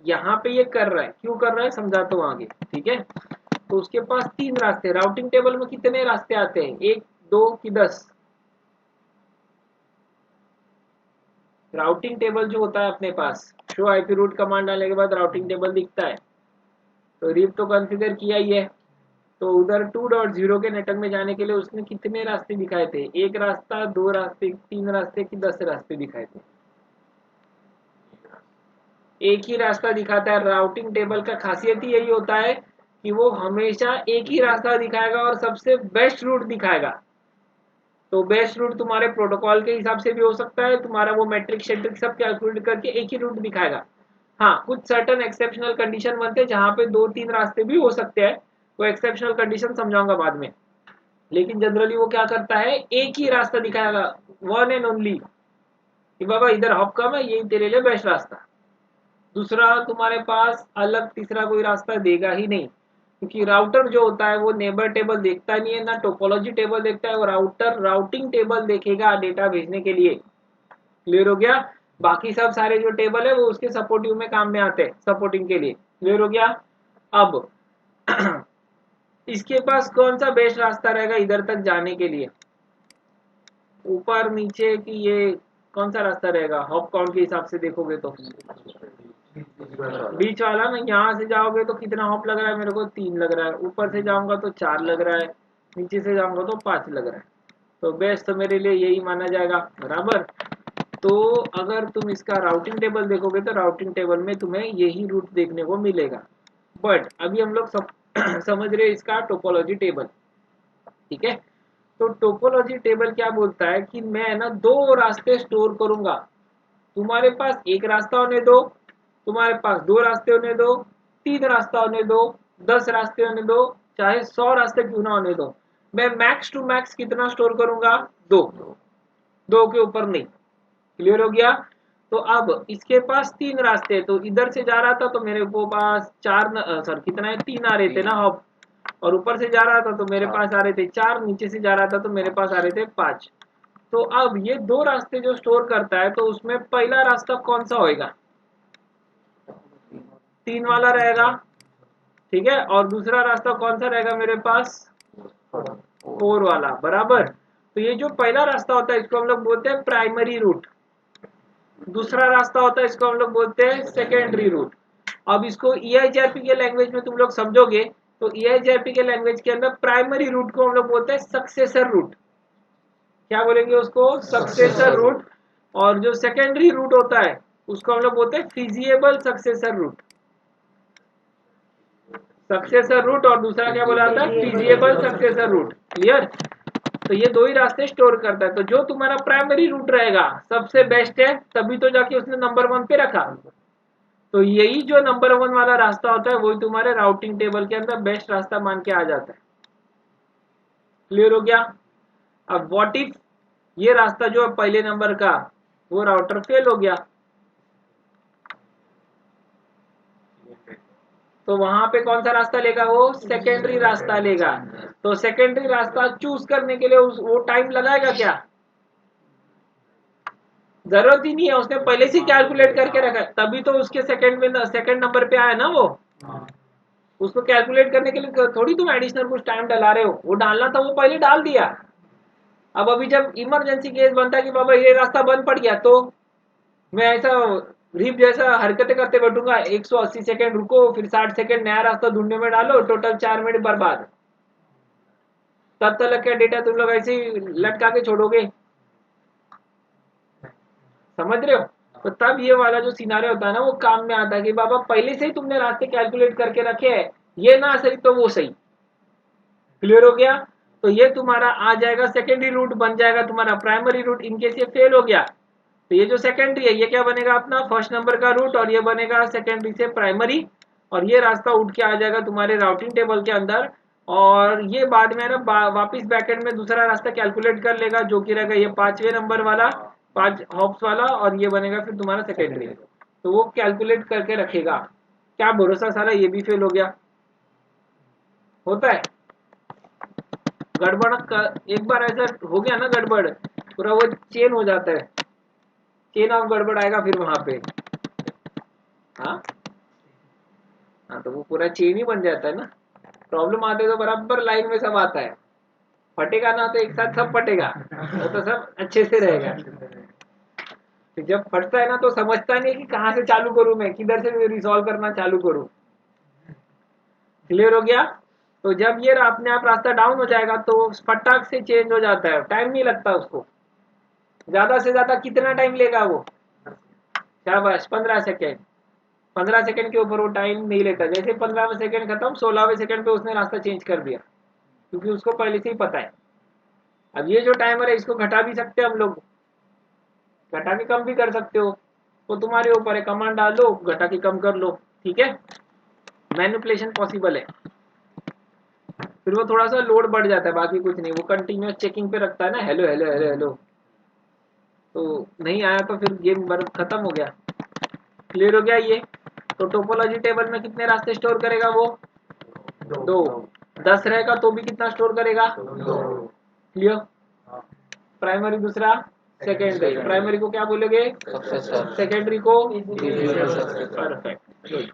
S1: यहाँ पे ये कर रहा है। क्यों कर रहा है समझाता हूँ आगे। ठीक है, तो उसके पास 3 रास्ते। राउटिंग टेबल में कितने रास्ते आते हैं? 1 2 की 10? राउटिंग टेबल जो होता है अपने पास, शो आईपी रूट कमांड डालने के बाद राउटिंग टेबल दिखता है। तो रिप तो कॉन्फ़िगर किया ही है, तो उधर 2.0 के नेटवर्क में जाने के लिए उसने कितने रास्ते दिखाए थे? 1 रास्ता, 2 रास्ते, 3 रास्ते की 10 रास्ते दिखाए थे? एक ही रास्ता दिखाता है। राउटिंग टेबल का खासियत ही यही होता है कि वो हमेशा एक ही रास्ता दिखाएगा और सबसे बेस्ट रूट दिखाएगा। तो बेस्ट रूट तुम्हारे प्रोटोकॉल के हिसाब से भी हो सकता है, तुम्हारा वो मैट्रिक शेट्रिक सब कैलकुलेट करके एक ही रूट दिखाएगा। हाँ, कुछ सर्टन एक्सेप्शनल कंडीशन बनते हैं जहां पे 2 3 रास्ते भी हो सकते हैं, वो एक्सेप्शनल कंडीशन समझाऊंगा बाद में। लेकिन जनरली वो क्या करता है, एक ही रास्ता दिखाएगा, वन एंड ओनली, कि बाबा इधर हॉप कम है, यही तेरे लिए बेस्ट रास्ता। दूसरा तुम्हारे पास अलग तीसरा कोई रास्ता देगा ही नहीं, क्योंकि राउटर जो होता है वो नेबर टेबल देखता नहीं है, ना टोपोलॉजी टेबल देखता है। वो राउटर राउटिंग टेबल देखेगा डेटा भेजने के लिए। क्लियर हो गया? बाकी सब सारे जो टेबल है वो उसके सपोर्टिव में काम में आते हैं, सपोर्टिंग के लिए। क्लियर हो गया? अब इसके पास कौन सा बेस्ट रास्ता रहेगा इधर तक जाने के लिए? ऊपर नीचे की ये कौन सा रास्ता रहेगा? हॉप काउंट के हिसाब से देखोगे तो बीच वाला ना। यहाँ से जाओगे तो कितना हॉप लग रहा है? मेरे को 3 लग रहा है। ऊपर से जाऊंगा तो 4 लग रहा है, नीचे से जाऊंगा तो 5 लग रहा है। तो बेस्ट तो मेरे लिए यही माना जाएगा, बराबर। तो अगर तुम इसका राउटिंग टेबल देखोगे तो राउटिंग टेबल में तुम्हें यही रूट देखने को मिलेगा। बट अभी हम लोग सब समझ रहे हैं इसका टोपोलॉजी टेबल, ठीक है। तो टोपोलॉजी टेबल क्या बोलता है कि मैं ना दो रास्ते स्टोर करूंगा, तुम्हारे पास एक रास्ता होने दो, तुम्हारे पास दो रास्ते होने दो, तीन रास्ता होने दो, 10 रास्ते होने दो, चाहे 100 रास्ते क्यों ना होने दो, मैं मैक्स टू मैक्स कितना स्टोर करूंगा? दो, दो के ऊपर नहीं। क्लियर हो गया? तो अब इसके पास तीन रास्ते, तो इधर से जा रहा था तो मेरे को पास सर कितना है, तीन आ रहे थे ना हॉप, और ऊपर से जा रहा था तो मेरे पास आ रहे थे चार, नीचे से जा रहा था तो मेरे पास आ रहे थे पांच। तो अब ये दो रास्ते जो स्टोर करता है तो उसमें पहला रास्ता कौन सा होएगा? तीन वाला रहेगा, ठीक है। और दूसरा रास्ता कौन सा रहेगा मेरे पास? फोर वाला, बराबर। तो ये जो पहला रास्ता होता है इसको हम लोग बोलते हैं प्राइमरी रूट, दूसरा रास्ता होता है इसको हम लोग बोलते हैं सेकेंडरी रूट। अब इसको EIGRP के लैंग्वेज में तुम लोग समझोगे तो EIGRP के लैंग्वेज के अंदर प्राइमरी रूट को हम लोग बोलते हैं सक्सेसर रूट। क्या बोलेंगे उसको? Successor route. और जो सेकेंडरी रूट होता है उसको हम लोग बोलते हैं feasible successor root. Successor route और दूसरा क्या बोला जाता है? Feasible successor root. क्लियर? तो ये दो ही रास्ते स्टोर करता है। तो जो तुम्हारा प्राइमरी रूट रहेगा सबसे बेस्ट है, तभी तो जाके उसने नंबर 1 पे रखा। तो यही जो नंबर 1 वाला रास्ता होता है वही तुम्हारे राउटिंग टेबल के अंदर बेस्ट रास्ता मान के आ जाता है। क्लियर हो गया? अब व्हाट इफ ये रास्ता जो है पहले नंबर का वो राउटर फेल हो गया, तो वहां पे कौन सा रास्ता लेगा? वो सेकेंडरी रास्ता लेगा। तो सेकेंडरी रास्ता चूज करने के लिए वो टाइम लगाएगा क्या? जरूरत ही नहीं है, उसने पहले से कैलकुलेट करके रखा है, तभी तो उसके सेकंड नंबर पे आया ना वो। उसको कैलकुलेट करने के लिए थोड़ी तुम एडिशनल कुछ टाइम डला रहे हो, वो डालना था वो पहले डाल दिया। अब अभी जब इमरजेंसी केस बनता है कि बाबा ये रास्ता बंद पड़ गया, तो मैं ऐसा रीप जैसा हरकतें करते बैठूंगा, 180 सेकंड रुको, फिर 60 सेकंड नया रास्ता ढूंढने में डालो, टोटल 4 मिनट बर्बाद। तब तक क्या डेटा तुम लोग ऐसे ही लटका के छोड़ोगे? समझ रहे हो? तो तब ये वाला जो सिनारियो होता है ना वो काम में आता है कि बाबा पहले से ही तुमने रास्ते कैलकुलेट करके रखे हैं, ये ना सही तो वो सही। क्लियर हो गया? तो ये तुम्हारा आ जाएगा सेकेंडरी रूट, बन जाएगा तुम्हारा प्राइमरी रूट इनकेस ये फेल हो गया। तो ये जो सेकेंडरी है ये क्या बनेगा? अपना फर्स्ट नंबर का रूट, और ये बनेगा सेकेंडरी से प्राइमरी, और ये रास्ता उठ के आ जाएगा तुम्हारे राउटिंग टेबल के अंदर। और ये बाद में ना वापिस बैकेंड में दूसरा रास्ता कैलकुलेट कर लेगा जो कि रहेगा ये 5वें नंबर वाला, 5 हॉप्स वाला, और ये बनेगा फिर तुम्हारा सेकेंडरी। तो वो कैलकुलेट करके रखेगा। क्या भरोसा सारा ये भी फेल हो गया? होता है गड़बड़ एक बार ऐसा हो गया ना गड़बड़, पूरा वो चेन हो जाता है, चेन ऑफ गड़बड़ आएगा फिर वहां पे। हाँ हाँ, तो वो पूरा चेन ही बन जाता है ना। प्रॉब्लम आते तो बराबर लाइन में सब आता है, फटेगा ना तो एक साथ सब फटेगा, वो तो सब अच्छे से रहेगा। तो जब फटता है ना तो समझता नहीं कि कहाँ से चालू करूं, मैं किधर से रिसॉल्व करना चालू करूं। क्लियर हो गया? तो जब ये अपने आप रास्ता डाउन हो जाएगा तो फटाक से चेंज हो जाता है, टाइम नहीं लगता उसको। ज्यादा से ज्यादा कितना टाइम लेगा वो? शाबाश, 15 सेकेंड। 15 सेकेंड के ऊपर वो टाइम नहीं लेता। जैसे 15वें सेकेंड खत्म, 16वें सेकेंड पे उसने रास्ता चेंज कर दिया, क्योंकि उसको पहले से ही पता है। अब ये जो टाइमर है इसको घटा भी सकते हैं हम लोग, घटा के कम भी कर सकते हो, तो तुम्हारे ऊपर है, कमांड डाल दो घटा के कम कर लो, ठीक है। मैनिपुलेशन पॉसिबल है। फिर वो थोड़ा सा लोड बढ़ जाता है, बाकी कुछ नहीं, वो कंटिन्यूस चेकिंग पे रखता है ना, हेलो हेलो हेलो हेलो, तो नहीं आया तो फिर गेम खत्म हो गया। क्लियर हो गया ये? तो टोपोलॉजी टेबल में कितने रास्ते स्टोर करेगा वो? दो। 10 रहेगा तो भी कितना स्टोर करेगा? क्लियर? प्राइमरी, दूसरा सेकेंडरी। प्राइमरी को क्या बोलोगे? सेकेंडरी को परफेक्ट।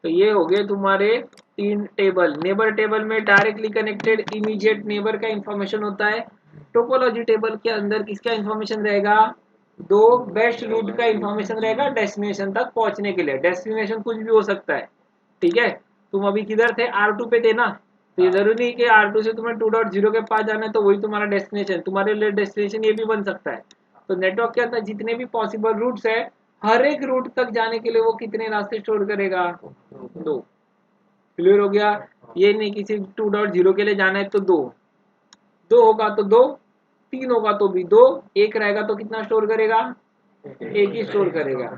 S1: तो ये हो गए तुम्हारे 3 टेबल। नेबर टेबल में डायरेक्टली कनेक्टेड इमीडिएट नेबर का इंफॉर्मेशन होता है। टोपोलॉजी टेबल के अंदर किसका इंफॉर्मेशन रहेगा? दो बेस्ट रूट का इंफॉर्मेशन रहेगा डेस्टिनेशन तक पहुंचने के लिए। डेस्टिनेशन कुछ भी हो सकता है, ठीक है। तुम अभी किधर थे? R2 पे थे ना, तो ये जरूरी नहीं कि R2 से तुम्हें 2.0 के पास जाना है तो वही तुम्हारा डेस्टिनेशन। तुम्हारे लिए डेस्टिनेशन ये भी बन सकता है। तो नेटवर्क के अंदर जितने भी पॉसिबल रूट्स है, हर एक रूट तक जाने के लिए वो कितने रास्ते स्टोर करेगा? 2। क्लियर हो गया? ये नहीं कि सिर्फ 2.0 के लिए जाना है तो 2 होगा तो 2, 3 होगा तो भी 2, 1 रहेगा तो कितना स्टोर करेगा? 1 ही स्टोर करेगा।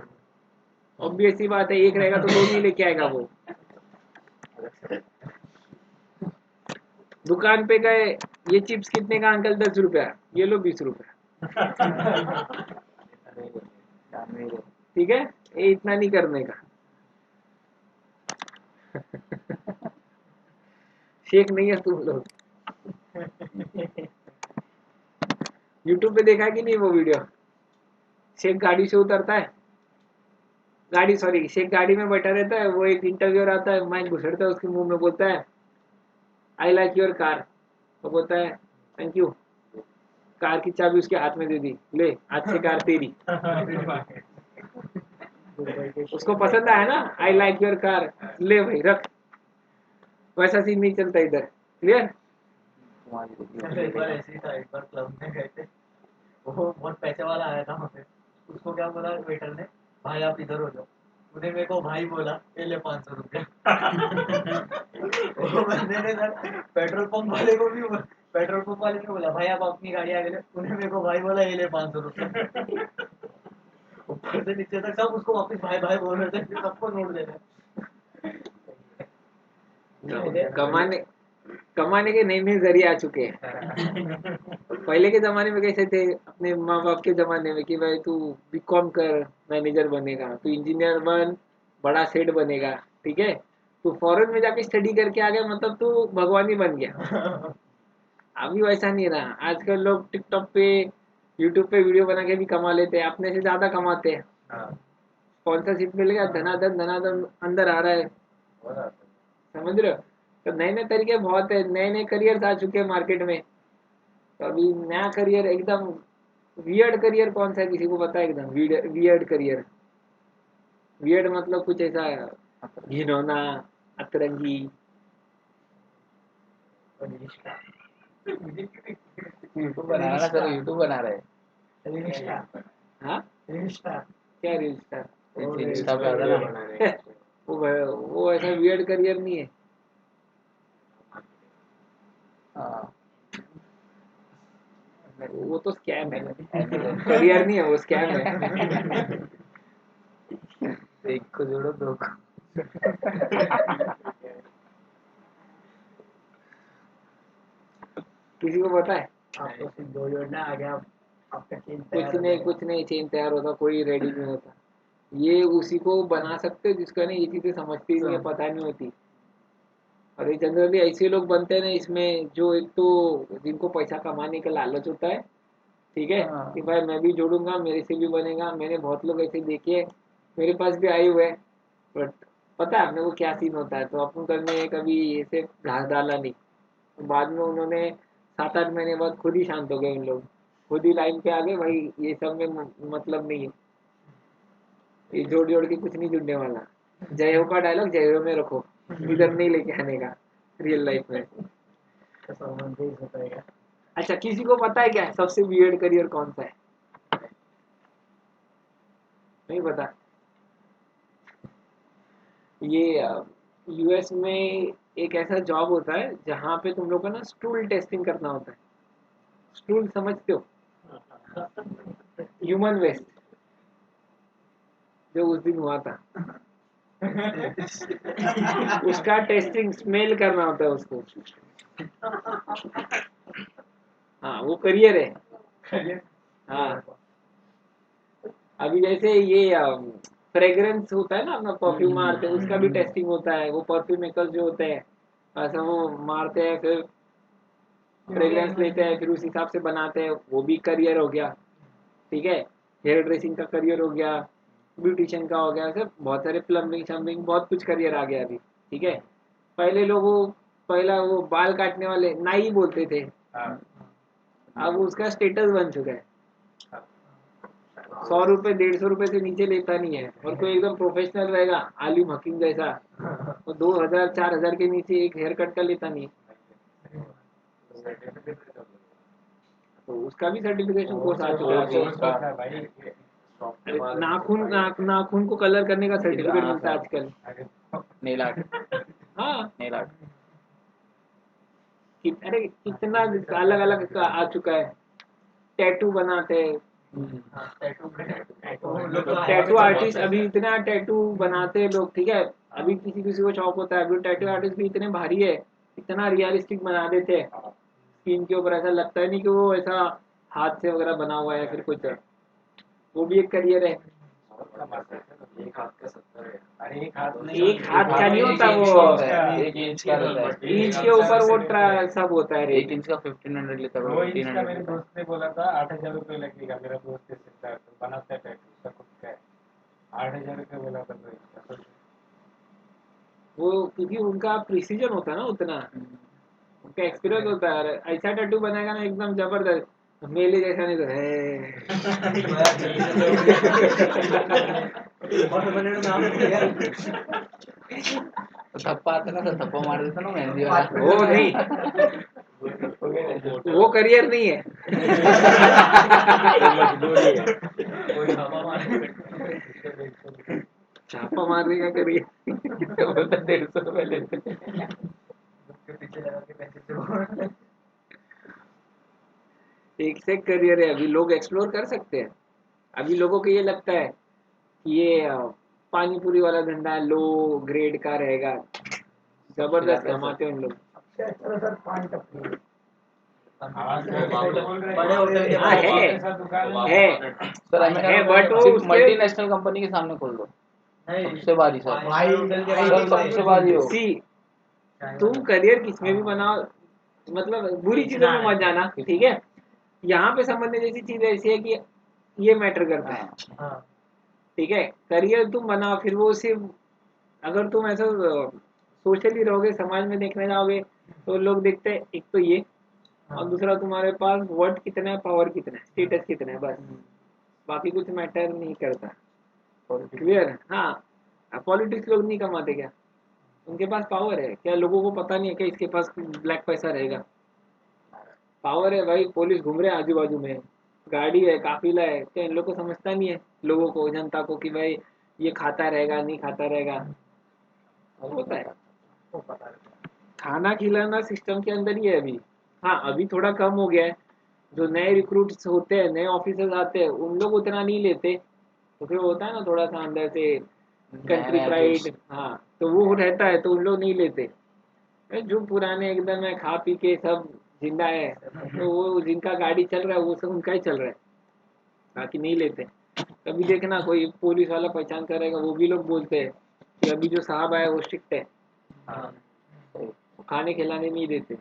S1: ऑब्वियस सी बात है, 1 रहेगा तो 2 नहीं लेके आएगा वो। दुकान पे गए, ये चिप्स कितने का अंकल? 10 रुपया। ये लो 20 रुपया। ठीक है, ये इतना नहीं करने का। शेख नहीं है तुम लोग। यूट्यूब पे देखा कि नहीं वो वीडियो? शेख गाड़ी से उतरता है, शेख गाड़ी में बैठा रहता है, वो एक इंटरव्यूअर आता है, माइक घुसड़ता है उसके मुंह में, बोलता है आई लाइक योर कार। वो बोलता है थैंक यू। कार की चाबी उसके हाथ में दे दी, ले आज से कार तेरी। उसको पसंद आया ना, आई लाइक योर कार, ले भाई रख। वैसा सीन नहीं चलता इधर। क्लियर?
S3: एक बार ऐसे ही था, एक बार क्लब में गए थे, वो बहुत पैसे वाला आया था वहाँ पे। उसको क्या बोला वेटर ने, भाई आप इधर हो जाओ। उन्हें मेरे को भाई बोला, ये ले 500 रुपया। वो बंदे ने सर पेट्रोल पंप वाले को भी बोला, भाई आप अपनी गाड़ी आगे ले। उन्हें मेरे को भाई बोला, ये ले 500 रुपया। ऊपर से नीचे तक सब उसको वापस भाई भाई बोल रहे थे, फिर सबको नोट दे रहे।
S1: कमाने के नए नए जरिए आ चुके हैं। पहले के जमाने में कैसे थे, अपने माँ बाप के जमाने में कि भाई तू बीकॉम कर, मैनेजर बनेगा, तू इंजीनियर बन, बड़ा सेठ बनेगा, ठीक है, तू फॉरेन में जाके स्टडी करके आ गया मतलब तू भगवान ही बन गया। अभी वैसा नहीं रहा। आजकल लोग टिकटॉक पे, यूट्यूब पे वीडियो बना के भी कमा लेते हैं, अपने से ज्यादा कमाते हैं। स्पॉन्सरशिप मिल गया, धनाधन अंदर आ रहा है। समझ रहे हो? तो नए नए तरीके बहुत है, नए नए करियर आ चुके हैं मार्केट में। तो अभी नया करियर एकदम वियर्ड करियर कौन सा है, किसी को पता है? एकदम वियर्ड करियर। वियर्ड मतलब कुछ ऐसा घिनौना, अतरंगी।
S4: यूट्यूब बना रहा सर, यूट्यूब बना रहे
S1: हाँ, क्या रील स्टार?
S4: इंस्टा पे आता ना।
S1: वो ऐसा वियर्ड करियर नहीं है।
S4: हाँ,
S1: वो तो स्कैम है, करियर नहीं है, वो स्कैम है।
S4: एक को जोड़ो दो को।
S1: किसी को पता है?
S3: आपको सिर्फ 2 जोड़ना आ गया, आपका चेन
S1: कुछ नहीं चेन तैयार होता, कोई रेडी नहीं होता। ये उसी को बना सकते जिसका नहीं ये चीजें समझती नहीं है, पता नहीं होती। और ये जनरली ऐसे लोग बनते हैं ना इसमें, जो एक तो जिनको पैसा कमाने का लालच होता है, ठीक है,
S4: हाँ।
S1: कि भाई मैं भी जोड़ूंगा, मेरे से भी बनेगा। मैंने बहुत लोग ऐसे देखे, मेरे पास भी आए हुए हैं, बट पता है अपने को क्या सीन होता है। तो अपन करने कभी ऐसे घास डाला नहीं। तो बाद में उन्होंने 7-8 महीने बाद खुद ही शांत हो गए उन लोग, खुद ही लाइन पे आ गए, भाई ये सब में मतलब नहीं है, ये जोड़ जोड़ के कुछ नहीं जुड़ने वाला। जय हो का डायलॉग जय हो में रखो, इधर नहीं लेके आने का रियल लाइफ में। अच्छा, किसी को पता है क्या सबसे वियर्ड करियर कौन सा है? नहीं पता? ये यूएस में एक ऐसा जॉब होता है जहाँ पे तुम लोग को ना स्टूल टेस्टिंग करना होता है। स्टूल समझते हो? ह्यूमन वेस्ट, जो उस दिन हुआ था उसका टेस्टिंग, स्मेल करना होता है उसको। हाँ, वो करियर है। हाँ, अभी जैसे ये फ्रेग्रेंस होता है ना, अपना परफ्यूम मारते हैं, उसका भी टेस्टिंग होता है। वो परफ्यूम मेकर्स जो होते हैं, ऐसा वो मारते हैं, फिर फ्रेग्रेंस लेते हैं, फिर उस हिसाब से बनाते हैं। वो भी करियर हो गया, ठीक है। हेयर ड्रेसिंग का करियर हो गया, ब्यूटिशियन का हो गया, सब बहुत सारे, प्लम्बिंग शम्बिंग बहुत कुछ करियर आ गया अभी, ठीक है। पहले लोग पहला वो बाल काटने वाले नाई बोलते थे, अब उसका स्टेटस बन चुका है। 100 रुपए 150 रुपए से नीचे लेता नहीं है। और कोई एकदम प्रोफेशनल रहेगा, आलिम हकीम जैसा, वो 2000-4000 के नीचे एक हेयर कट का लेता नहीं। तो उसका भी सर्टिफिकेशन कोर्स आ चुका है अभी।
S2: भाई
S1: अरे नाखून को कलर करने का सर्टिफिकेट मिलता है आजकल।
S4: नेल आर्ट,
S1: हाँ
S4: नेल आर्ट।
S1: अरे कितना अलग अलग आ चुका है। टैटू बनाते हैं, टैटू आर्टिस्ट अभी इतना टैटू बनाते हैं लोग, ठीक है। अभी किसी किसी को शौक होता है, अभी टैटू आर्टिस्ट भी इतने भारी है, इतना रियलिस्टिक बना देते हैं स्किन के ऊपर, ऐसा लगता है नहीं कि वो ऐसा हाथ से वगैरह बना हुआ है फिर कुछ है। वो भी एक करियर है।
S2: एक हाथ का 70 है। अरे एक हाथ
S1: एक हाथ का नहीं होता वो,
S4: 1 इंच का रहता है।
S1: इंच के ऊपर वो सब होता है
S4: 1 इंच का 1500 लेता है,
S2: 2 इंच का
S4: 1500
S2: मेरे
S4: लेता है।
S2: दोस्त ने बोला था 8,000 रुपये लगेगा। मेरा दोस्त है सिद्धार्थ, बनाता है टैटू, उसका खुद का है। 8,000 रुपये बोला था 2 इंच का।
S1: वो, क्योंकि उनका प्रिसीजन होता है ना उतना, उनका एक्सपीरियंस होता है। अरे ऐसा टैटू बनाएगा ना एकदम जबरदस्त, मेले जैसा नहीं तो है।
S4: तो थप्पा आता ना, तो थप्पा मार देता ना मेहंदी वाला।
S1: वो नहीं, वो करियर नहीं है। छापा मारने का करियर।
S4: बोलता 150 रुपए लेते हैं।
S1: एक से करियर है, अभी लोग एक्सप्लोर कर सकते हैं। अभी लोगों को ये लगता है कि ये पानी पूरी वाला धंधा लो ग्रेड का रहेगा, जबरदस्त कमाते हैं उन लोग।
S3: बड़े होटल के
S1: हाँ, है
S4: सर
S1: है, बट वो
S4: सिर्फ
S1: उसके
S4: मल्टीनेशनल कंपनी के सामने खोल दो, सबसे बारी सर। सर सबसे बारी हो।
S1: सी, तुम करियर किसमें भी बनाओ, मतलब बुरी चीजों में मत जाना, ठीक है। यहाँ पे समझने जैसी चीज ऐसी है कि ये मैटर करता है, ठीक है। करियर तुम बनाओ, फिर वो सिर्फ, अगर तुम ऐसा सोशली रहोगे, समाज में देखने जाओगे, तो लोग देखते हैं एक तो ये, और दूसरा तुम्हारे पास वर्ड कितना है, पावर कितना है, स्टेटस कितना है, बस। बाकी कुछ मैटर नहीं करता। क्लियर है? हाँ, पॉलिटिक्स लोग नहीं कमाते क्या? उनके पास पावर है क्या? लोगों को पता नहीं है क्या इसके पास ब्लैक पैसा रहेगा? पावर है भाई, पुलिस घूम रहे हैं आजू बाजू में, गाड़ी है, काफिला है, क्या इन लोग को समझता नहीं है? लोगों को, जनता को, कि भाई ये खाता रहेगा नहीं खाता रहेगा, होता है। खाना खिलाना सिस्टम के अंदर ही है अभी। हाँ, अभी थोड़ा कम हो गया है। जो नए रिक्रूट्स होते हैं, नए ऑफिसर्स आते हैं, उन लोग उतना नहीं लेते, तो फिर होता है ना थोड़ा सा अंदर से कंट्री
S4: नया
S1: प्राइड,
S4: जोश।
S1: हाँ, तो वो रहता है, तो उन लोग नहीं लेते। जो पुराने एकदम है, खा पी के सब जिंदा है, तो वो जिनका गाड़ी चल रहा है वो सब उनका ही चल रहा है, बाकी नहीं लेते। कभी देखना कोई पुलिस वाला पहचान करेगा, वो भी लोग बोलते हैं कि अभी जो साहब आया वो स्ट्रिक्ट है, वो खाने खिलाने नहीं देते,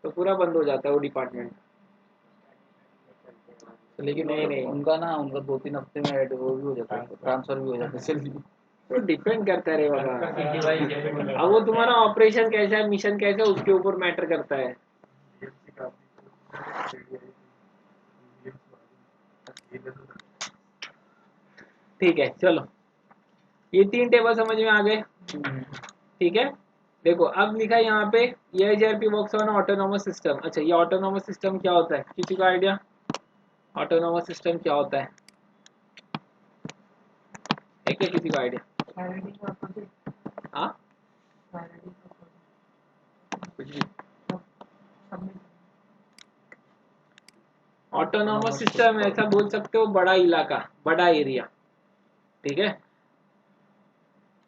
S1: तो पूरा बंद हो जाता है वो डिपार्टमेंट।
S4: लेकिन
S1: नहीं, नहीं।
S4: उनका ना, उनका 2-3 हफ्ते में वो भी हो जाता है, ट्रांसफर भी हो जाता है जल्दी।
S1: तो डिपेंड करता है बाबा, अब वो तुम्हारा ऑपरेशन कैसा है, मिशन कैसा है, उसके ऊपर मैटर करता है। ठीक है, चलो, ये 3 टेबल समझ में आ गए, ठीक है। देखो अब लिखा है यहाँ पे, EIGRP works on autonomous system. अच्छा, ये ऑटोनोमस सिस्टम क्या होता है, किसी का आइडिया? ऑटोनोमस सिस्टम क्या होता है क्या किसी का आइडिया? हाँ, कुछ भी। ऑटोनोमस सिस्टम ऐसा बोल सकते हो, बड़ा इलाका, बड़ा एरिया, ठीक है।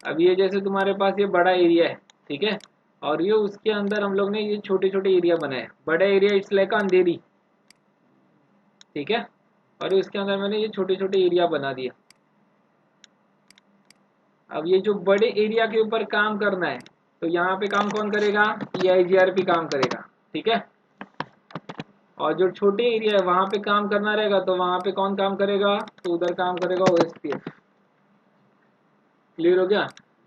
S1: अब ये जैसे तुम्हारे पास ये बड़ा एरिया है, ठीक है, और ये उसके अंदर हम लोग ने ये छोटे छोटे एरिया बनाए। बड़ा एरिया इट्स लाइक अंधेरी, ठीक है, और उसके अंदर मैंने ये छोटे छोटे एरिया बना दिया। अब ये जो बड़े एरिया के ऊपर काम करना है, तो यहाँ पे काम कौन करेगा? EIGRP काम करेगा, ठीक है। और जो छोटे एरिया है वहां पे काम करना रहेगा, तो वहां पे कौन काम करेगा? तो उधर काम करेगा OSPF। क्लियर हो गया?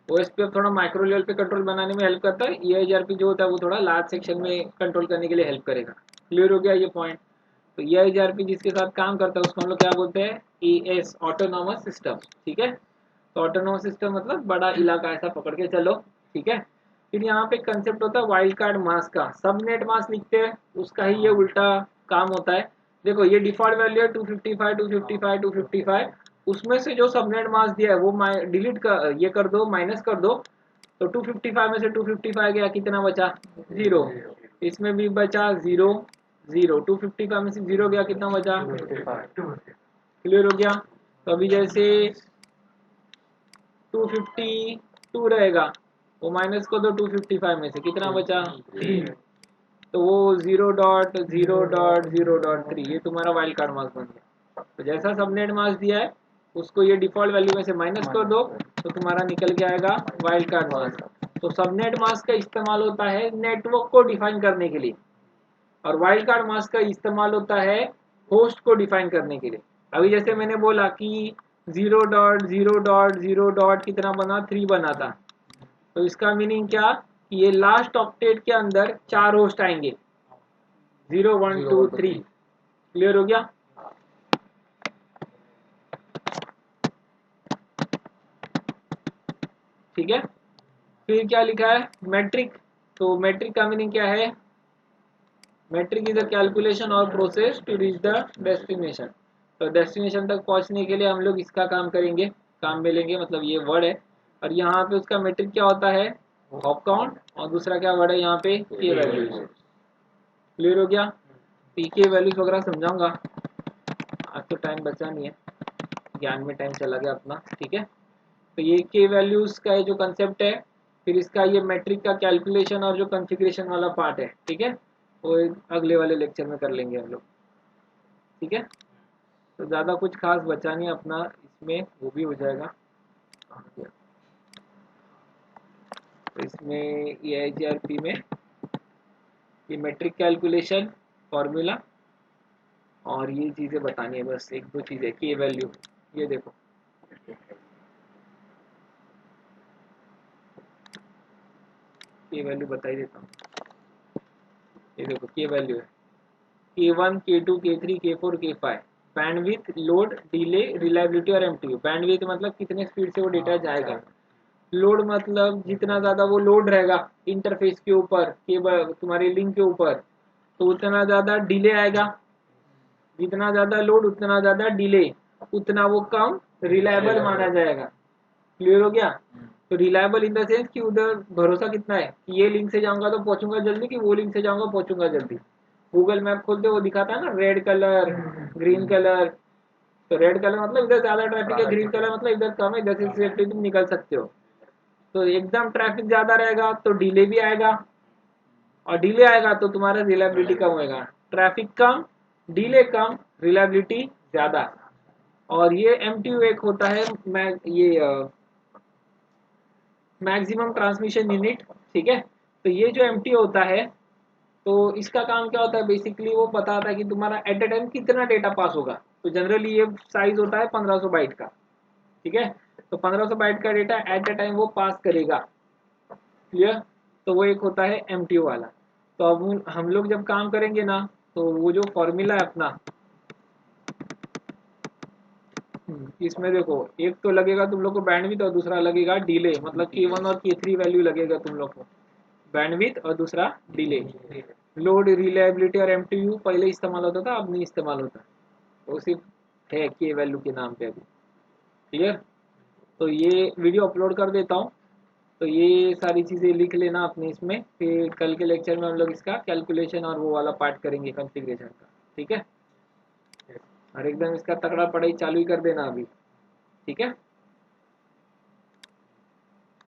S1: OSPF थोड़ा माइक्रो लेवल पे कंट्रोल बनाने में हेल्प करता है, EIGRP जो होता है वो थोड़ा लार्ज सेक्शन में कंट्रोल करने के लिए हेल्प करेगा। क्लियर हो गया ये पॉइंट? तो EIGRP जिसके साथ काम करता है उसको हम लोग क्या बोलते हैं? ES, ऑटोनोमस सिस्टम, ठीक है। तो ऑटोनोमस सिस्टम मतलब बड़ा इलाका, ऐसा पकड़ के चलो, ठीक है। फिर यहाँ पे कंसेप्ट होता है वाइल्ड कार्ड मास का। सब नेट मास लिखते हैं, उसका ही ये उल्टा काम होता है। देखो ये डिफॉल्ट वैल्यू है 255 255 255, उसमें से जो सबनेट मास्क दिया है वो डिलीट कर, ये कर दो, माइनस कर दो, तो 255 में से 255 गया, कितना बचा 0, इसमें भी बचा 0 0, 255 में से 0 गया, कितना बचा, क्लियर हो गया। तो अभी जैसे 252 रहेगा, वो माइनस को दो 255 में से, कितना बचा 3, तो वो 0.0.0.3 ये तुम्हारा वाइल्ड कार्ड मार्क्स बन गया। तो जैसा सबनेट मार्क्स दिया है उसको ये डिफॉल्ट वैल्यू में से माइनस कर दो, तो तुम्हारा निकल के आएगा वाइल्ड कार्ड मार्क्स। तो सबनेट मास्क का इस्तेमाल होता है नेटवर्क को डिफाइन करने के लिए, और वाइल्ड कार्ड मास्क का इस्तेमाल होता है होस्ट को डिफाइन करने के लिए। अभी जैसे मैंने बोला कि 0.0.0. कितना बना, 3 बना था, तो इसका मीनिंग क्या कि ये लास्ट ऑक्टेट के अंदर 4 होस्ट आएंगे, 0 1 2 3, क्लियर हो गया। ठीक है, फिर क्या लिखा है मैट्रिक, तो मैट्रिक का मीनिंग क्या है, मैट्रिक इज अ कैलकुलेशन और process to reach the destination. तो डेस्टिनेशन तक पहुंचने के लिए हम लोग इसका काम करेंगे, काम में लेंगे, मतलब ये वर्ड है, और यहाँ पे उसका मैट्रिक क्या होता है, हॉप काउंट, और दूसरा क्या वर्ड है यहाँ पे, के वैल्यूज। क्लियर हो गया। के वैल्यूज वगैरह समझाऊंगा, आज तो टाइम बचा नहीं है, ज्ञान में टाइम चला गया अपना, ठीक है। तो ये के वैल्यूज का जो कंसेप्ट है, फिर इसका ये मैट्रिक का कैलकुलेशन और जो कॉन्फ़िगरेशन वाला पार्ट है, ठीक है, वो अगले वाले लेक्चर में कर लेंगे हम लोग, ठीक है। तो ज़्यादा कुछ खास बचा नहीं अपना इसमें, वो भी हो जाएगा। तो इसमें EIGRP में ये मैट्रिक कैलकुलेशन फॉर्मूला और ये चीज़ें बतानी है, बस एक दो चीज़ें, के वैल्यू, ये देखो के वैल्यू बता ही देता हूँ, ये देखो के वैल्यू है K1 K2 K3 K4 K5, bandwidth, load, delay, reliability और MTU। बैंडविड्थ मतलब कितने स्पीड से वो डेटा जाएगा, लोड मतलब जितना ज़्यादा वो लोड रहेगा इंटरफेस के ऊपर, केबल तुम्हारी लिंक के ऊपर, तो उतना ज़्यादा डिले आएगा, जितना ज़्यादा लोड उतना ज़्यादा डिले, उतना वो कम रिलायबल माना जाएगा। क्लियर हो गया। तो रिलायबल इन द सेंस कि उधर भरोसा कितना है कि ये लिंक से जाऊंगा तो पहुंचूंगा जल्दी, कि वो लिंक से जाऊंगा पहुंचूंगा जल्दी। गूगल मैप खोलते वो दिखाता है ना, रेड कलर, ग्रीन कलर, तो रेड कलर मतलब इधर ज्यादा ट्रैफिक है, ग्रीन कलर मतलब इधर कम है, इधर से सेफ्टी तुम निकल सकते हो। तो एकदम ट्रैफिक ज्यादा रहेगा तो डिले भी आएगा, और डिले आएगा तो तुम्हारा रिलायबिलिटी कम होएगा। ट्रैफिक कम, डिले कम, रिलायबिलिटी ज्यादा। और ये MTU एक होता है, ये मैक्सिमम ट्रांसमिशन यूनिट, ठीक है। तो ये जो MTU होता है, तो इसका काम क्या होता है, बेसिकली वो बताता है कि तुम्हारा एट ए टाइम कितना डेटा पास होगा। तो जनरली ये साइज होता है 1500 बाइट का, ठीक है। तो 1500 बाइट का डेटा एट ए टाइम वो पास करेगा, क्लियर। तो वो एक होता है MTU वाला। तो अब हम लोग जब काम करेंगे ना, तो वो जो फॉर्मूला है अपना, इसमें देखो एक तो लगेगा तुम लोग को बैंडविड्थ और दूसरा लगेगा डिले, मतलब K1 और K3 वैल्यू लगेगा तुम लोग को, बैंडविड्थ और दूसरा डिले। लोड, रिलायबिलिटी और MTU पहले इस्तेमाल होता था, अब नहीं इस्तेमाल होता, वो सिर्फ है के वैल्यू के नाम पे अभी, क्लियर। तो ये वीडियो अपलोड कर देता हूँ, तो ये सारी चीज़ें लिख लेना अपने इसमें, फिर कल के लेक्चर में हम लोग इसका कैलकुलेशन और वो वाला पार्ट करेंगे कॉन्फ़िगरेशन का, ठीक है। और एकदम इसका तगड़ा पढ़ाई चालू ही कर देना अभी, ठीक है।